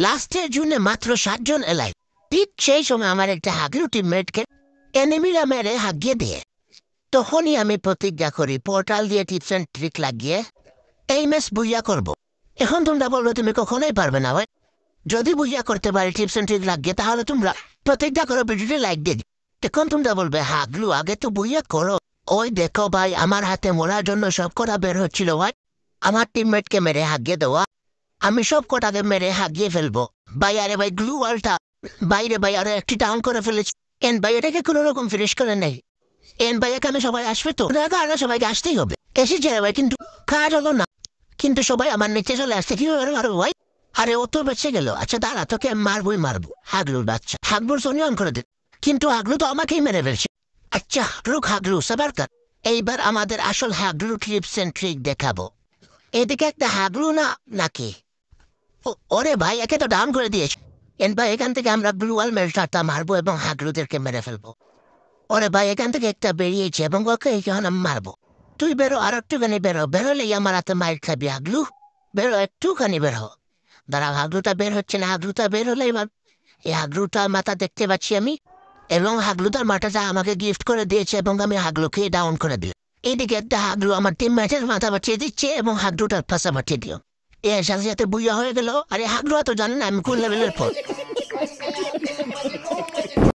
লাস্টের জুনে মাত্র 7 জন এলাই। ঠিক সেই সময় আমার একটা হাগলু টিমমেটকে এনিমিরা মেরে হাগিয়ে দিয়ে তখনই আমি প্রতিজ্ঞা করি পোর্টাল দিয়ে টিপস অ্যান্ড ট্রিক লাগিয়ে এই ম্যাচ বুইয়া করব। এখন তোমরা বলবে তুমি কখনোই পারবে না ভাই। যদি বুঝিয়া করতে পারি টিপস এন্ড ট্রিক লাগিয়ে তাহলে তোমরা প্রত্যেকটা করে ভিডিওতে লাইক দিয়ে দিও। তখন তোমরা বলবে হাগলু আগে তো বুঝিয়া করো। ওই দেখো ভাই আমার হাতে মরার জন্য সব কটা বের হচ্ছিল ভাই, আমার টিমমেটকে মেরে হাগিয়ে দেওয়া, আমি সব কটাকে মেরে হাগিয়ে ফেলবো ভাই। আরে ভাই গ্লু ওয়ালটা বাইরে ভাই আরো একটি ডাউন করে ফেলেছি। এন ভাই এটাকে কোনো রকম ফিনিশ করে নেই। এন ভাই এখানে সবাই আসবে তো আরো সবাইকে আসতেই হবে। এসেছে ভাই কিন্তু কাজ হলো না। কিন্তু সবাই আমার নিচে চলে আসছে কি আরো ভাই। আরে ও তো বেঁচে গেল। আচ্ছা দাঁড়া তোকে মারবো হাগলুর বাচ্চা। হাগলুর সোনিয়ন করে দিন কিন্তু হাগলু তো আমাকেই মেরে ফেলছে। আচ্ছা হাগলু সবার কার। এইবার আমাদের আসল হাগলু টিপস এন্ড ট্রিক দেখাবো। এদিকে একটা হাগলু না নাকি ওরে ভাই একে তো ডাউন করে দিয়েছে। এন ভাই এখান থেকে আমরা ব্লু ওয়াল মেল্টারটা মারবো এবং হাগলুদেরকে মেরে ফেলবো। ওরে ভাই এখান থেকে একটা বেরিয়েছে এবং ওকে এখন আমি মারবো। তুই বেরো আর একটুখানি বেরোলেই আমার হাতে মাইর খাবি হাগলু। বেরো একটুখানি বেরো। দাঁড়া হাগলুটা বের হচ্ছে না। হাগলুটা বের হলে এবার এই হাগলুটার মাথা দেখতে পাচ্ছি আমি এবং হাগলুটার মাথাটা আমাকে গিফট করে দিয়েছে এবং আমি হাগলুকে ডাউন করে দিই। এইদিকে একটা হাগলু আমার টিম ম্যাচের মাথা বাঁচিয়ে দিচ্ছে এবং হাগলুটার ফাঁসা বাঁচিয়ে দিও। এর সাথে সাথে বুইয়া হয়ে গেল। আরে হাগলু তো জানে না আমি কোন লেভেলের পর।